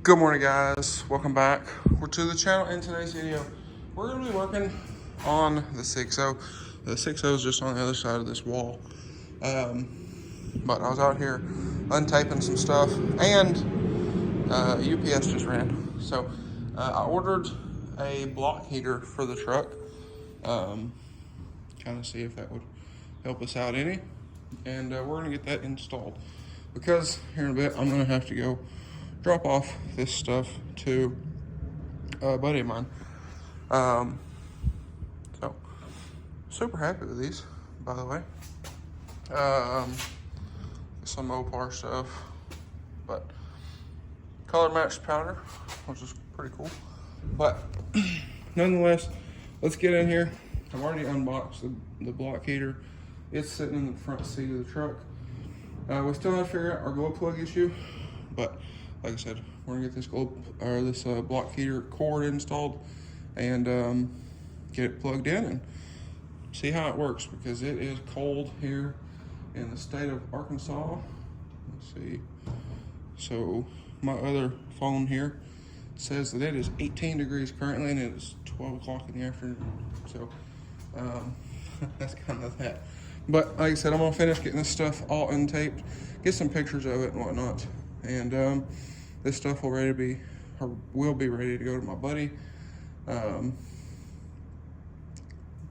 Good morning, guys. Welcome back. We're to the channel. In today's video, we're going to be working on the 6.0. The 6.0 is just on the other side of this wall. But I was out here untaping some stuff, and UPS just ran. So I ordered a block heater for the truck. Kind of see if that would help us out any. And we're going to get that installed, because here in a bit I'm going to have to go drop off this stuff to a buddy of mine. So super happy with these, by the way. Some Opar stuff, but color matched powder, which is pretty cool. But nonetheless, let's get in here. I've already unboxed the block heater. It's sitting in the front seat of the truck. We still have to figure out our glow plug issue, but like I said, we're gonna get this block heater cord installed and get it plugged in and see how it works, because it is cold here in the state of Arkansas. Let's see. So my other phone here says that it is 18 degrees currently, and it is 12 o'clock in the afternoon. So that's kind of that. But like I said, I'm gonna finish getting this stuff all untaped, get some pictures of it and whatnot, and this stuff will be ready to go to my buddy.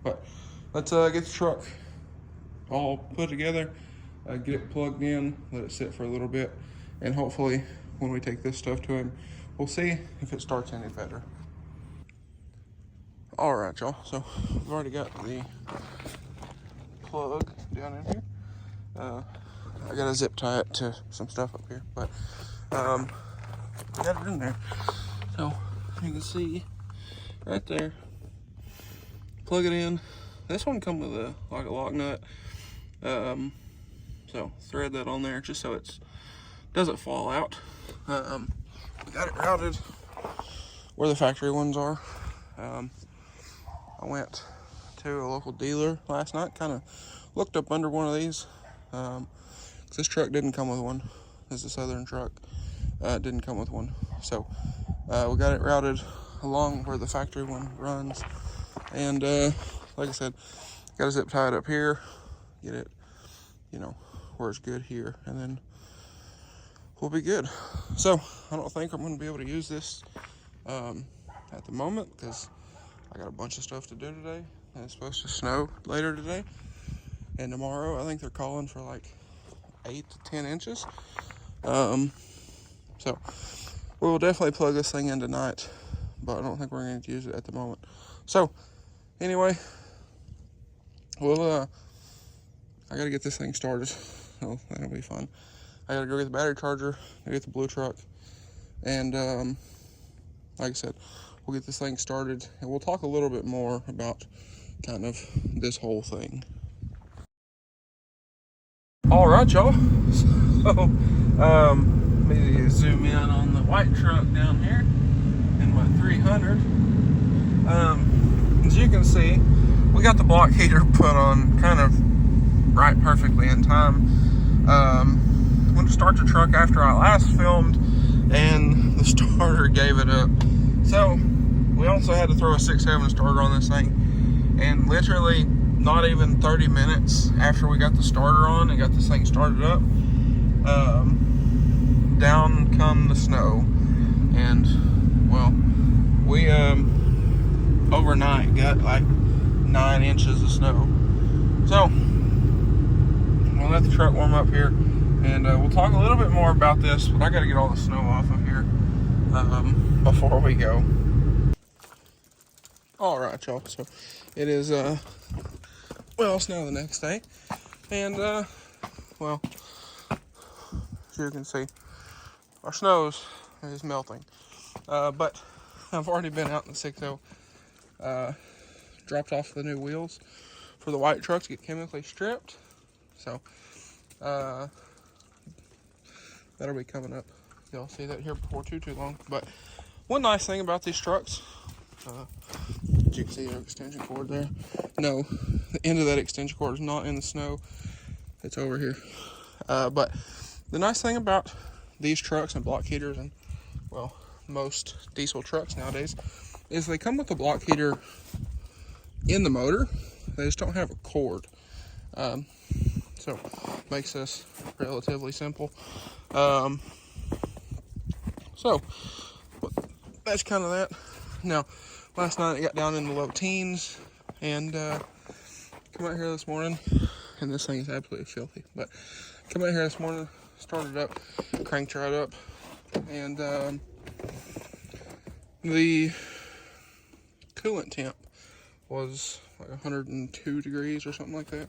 But let's get the truck all put together, get it plugged in, let it sit for a little bit, and hopefully when we take this stuff to him, we'll see if it starts any better. All right, y'all, so we've already got the plug down in here. I gotta zip tie it to some stuff up here, but got it in there. So you can see right there, plug it in. This one comes with a lock nut, so thread that on there just so it doesn't fall out. We got it routed where the factory ones are. I went to a local dealer last night, kind of looked up under one of these. This truck didn't come with one. This is a Southern truck. It didn't come with one. So we got it routed along where the factory one runs. And like I said, got to zip tie it up here, get it, where it's good here, and then we'll be good. So I don't think I'm going to be able to use this at the moment, because I got a bunch of stuff to do today, and it's supposed to snow later today. And tomorrow, I think they're calling for like 8 to 10 inches. So we will definitely plug this thing in tonight, but I don't think we're going to use it at the moment. So anyway, I got to get this thing started. So that'll be fun. I got to go get the battery charger, get the blue truck, and like I said, we'll get this thing started, and we'll talk a little bit more about kind of this whole thing. All right, y'all. So, maybe zoom in on the white truck down here in my 300. As you can see, we got the block heater put on kind of right perfectly in time. I'm going to start the truck after I last filmed, and the starter gave it up. So we also had to throw a 6.7 starter on this thing, and literally not even 30 minutes after we got the starter on and got this thing started up, down come the snow. And well, we overnight got like 9 inches of snow. So we'll let the truck warm up here, and we'll talk a little bit more about this, but I got to get all the snow off of here before we go. All right, y'all, so it is well, it's now the next day, and well, as you can see, our snow is melting, but I've already been out in the 6.0, dropped off the new wheels for the white truck to get chemically stripped, so that'll be coming up. You'll see that here before too long. But one nice thing about these trucks, you can see their extension cord there. No, the end of that extension cord is not in the snow. It's over here. But the nice thing about these trucks and block heaters, and well, most diesel trucks nowadays is they come with a block heater in the motor. They just don't have a cord. So makes this relatively simple. So that's kind of that. Now, last night I got down in the low teens, and come out here this morning, and this thing is absolutely filthy, but come out here this morning, started up, cranked right up, and the coolant temp was like 102 degrees or something like that.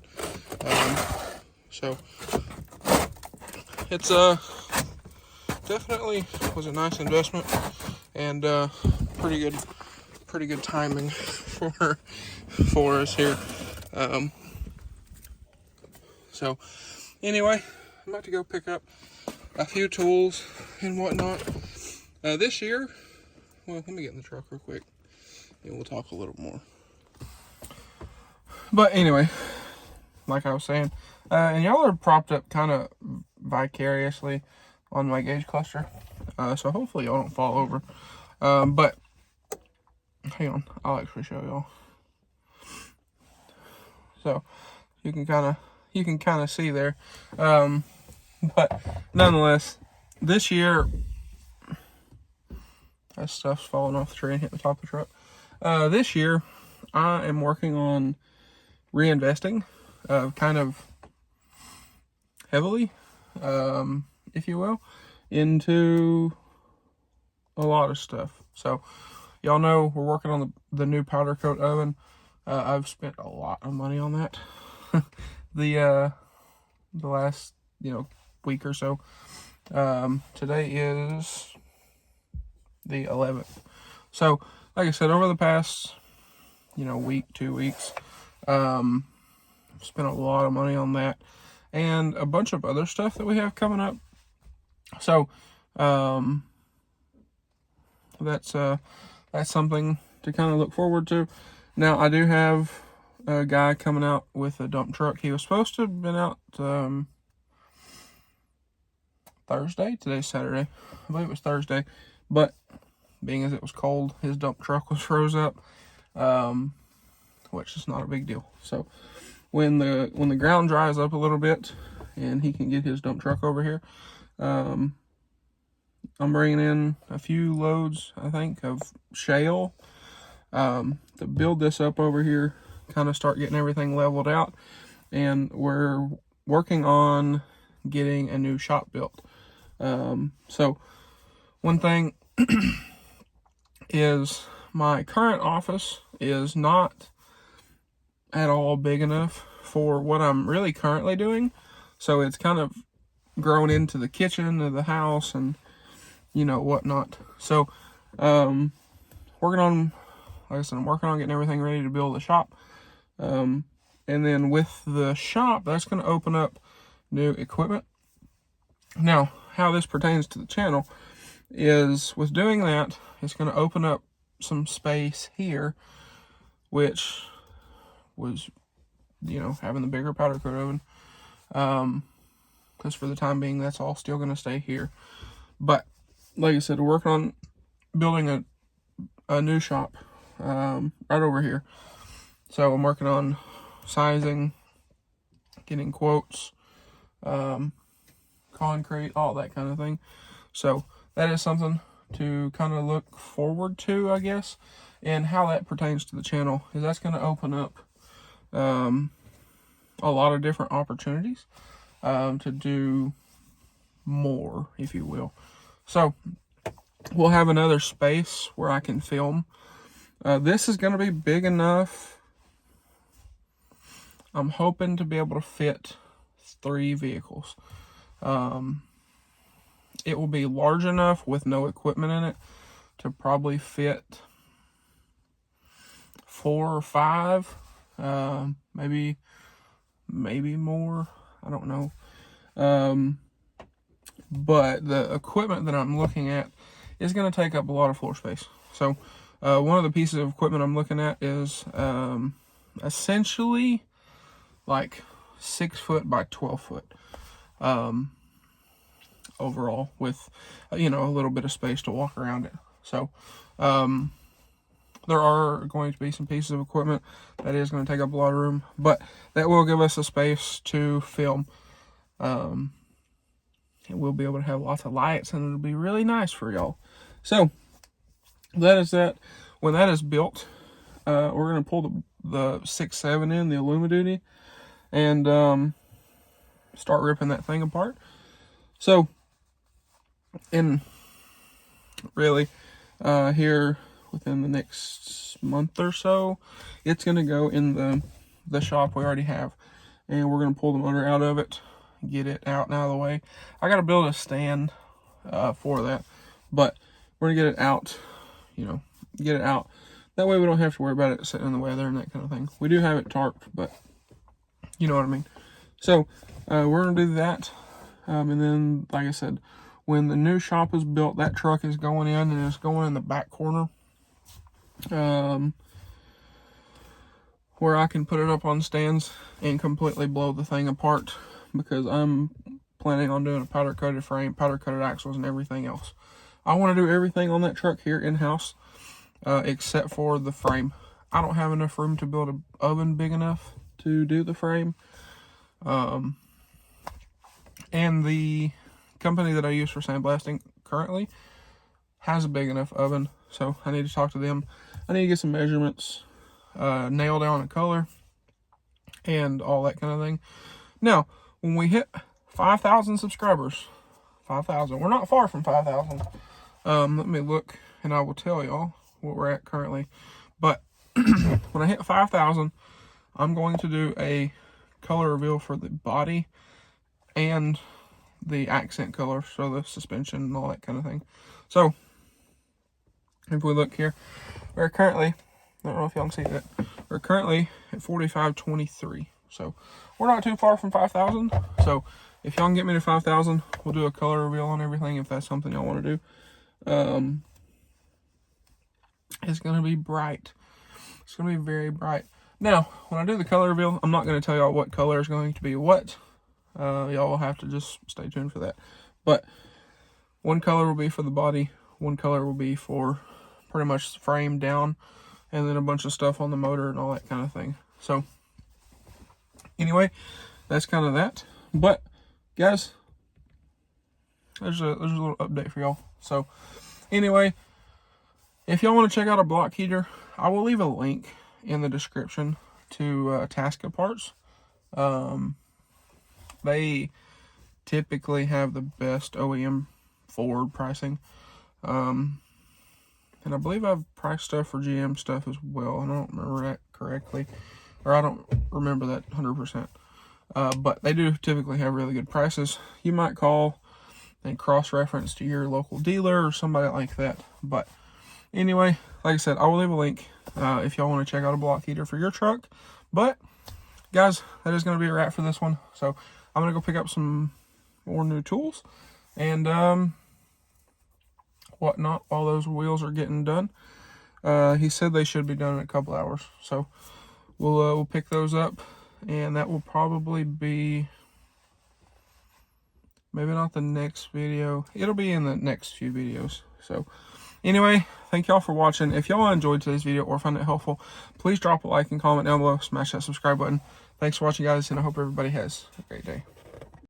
So it's definitely was a nice investment, and pretty good timing for us here. So anyway, I'm about to go pick up a few tools and whatnot. This year, well, let me get in the truck real quick and we'll talk a little more. But anyway, like I was saying, and y'all are propped up kind of vicariously on my gauge cluster, so hopefully y'all don't fall over. But hang on, I'll actually show y'all. So you can kind of see there. But nonetheless, this year, that stuff's falling off the tree and hitting the top of the truck. This year, I am working on reinvesting, kind of heavily, if you will, into a lot of stuff. So y'all know we're working on the new powder coat oven. I've spent a lot of money on that the last week or so. Today is the 11th. So like I said, over the past week, 2 weeks, spent a lot of money on that and a bunch of other stuff that we have coming up. So that's something to kind of look forward to. Now, I do have a guy coming out with a dump truck. He was supposed to have been out Thursday. Today's Saturday. I believe it was Thursday. But being as it was cold, his dump truck was froze up, which is not a big deal. So when the ground dries up a little bit and he can get his dump truck over here, I'm bringing in a few loads, I think, of shale to build this up over here, kind of start getting everything leveled out. And we're working on getting a new shop built. So one thing is my current office is not at all big enough for what I'm really currently doing. So it's kind of grown into the kitchen of the house and whatnot. So working on, like I said, I'm working on getting everything ready to build the shop. And then with the shop, that's going to open up new equipment. Now, how this pertains to the channel is with doing that, it's going to open up some space here, which was, having the bigger powder coat oven. Because for the time being, that's all still going to stay here. But like I said, we're working on building a new shop right over here. So I'm working on sizing, getting quotes, concrete, all that kind of thing. So that is something to kind of look forward to, I guess. And how that pertains to the channel is that's going to open up a lot of different opportunities to do more, if you will. So we'll have another space where I can film. This is going to be big enough. I'm hoping to be able to fit 3 vehicles. It will be large enough with no equipment in it to probably fit 4 or 5, maybe more. I don't know. But the equipment that I'm looking at is going to take up a lot of floor space. So one of the pieces of equipment I'm looking at is essentially like 6 foot by 12 foot. overall with, you know, a little bit of space to walk around it. So, there are going to be some pieces of equipment that is going to take up a lot of room, but that will give us a space to film. And we'll be able to have lots of lights, and it'll be really nice for y'all. So, that is that. When that is built, we're going to pull the 6.7 in, the Illumi-Duty, and start ripping that thing apart. So, and really, here within the next month or so, it's going to go in the shop we already have, and we're going to pull the motor out of it, get it out and out of the way. I got to build a stand for that, but we're going to get it out, you know, get it out. That way we don't have to worry about it sitting in the weather and that kind of thing. We do have it tarped, but you know what I mean. So, we're going to do that. And then, like I said, when the new shop is built, that truck is going in, and it's going in the back corner. Where I can put it up on stands and completely blow the thing apart, because I'm planning on doing a powder coated frame, powder coated axles, and everything else. I want to do everything on that truck here in-house, except for the frame. I don't have enough room to build an oven big enough to do the frame. And the company that I use for sandblasting currently has a big enough oven, so I need to talk to them. I need to get some measurements, nail down a color, and all that kind of thing. Now, when we hit 5,000 subscribers, 5,000, we're not far from 5,000. Let me look, and I will tell y'all what we're at currently. But when I hit 5,000, I'm going to do a color reveal for the body and the accent color, so the suspension and all that kind of thing. So, if we look here, we're currently, I don't know if y'all can see that, we're currently at 4523. So, we're not too far from 5,000. So, if y'all can get me to 5,000, we'll do a color reveal on everything if that's something y'all want to do. It's going to be bright. It's going to be very bright. Now, when I do the color reveal, I'm not going to tell y'all what color is going to be what. Y'all will have to just stay tuned for that. But one color will be for the body, one color will be for pretty much the frame down, and then a bunch of stuff on the motor and all that kind of thing. So, anyway, that's kind of that. But, guys, there's a little update for y'all. So, anyway, if y'all want to check out a block heater, I will leave a link in the description to Tasca parts. They typically have the best OEM Ford pricing. And I believe I've priced stuff for GM stuff as well. I don't remember that correctly. Or I don't remember that 100%. But they do typically have really good prices. You might call and cross-reference to your local dealer or somebody like that. But anyway, like I said, I will leave a link if y'all want to check out a block heater for your truck. But, guys, that is going to be a wrap for this one. So, I'm going to go pick up some more new tools and whatnot while those wheels are getting done. He said they should be done in a couple hours. So, we'll pick those up, and that will probably be, maybe not the next video. It'll be in the next few videos. So, anyway, thank y'all for watching. If y'all enjoyed today's video or found it helpful, please drop a like and comment down below. Smash that subscribe button. Thanks for watching, guys, and I hope everybody has a great day.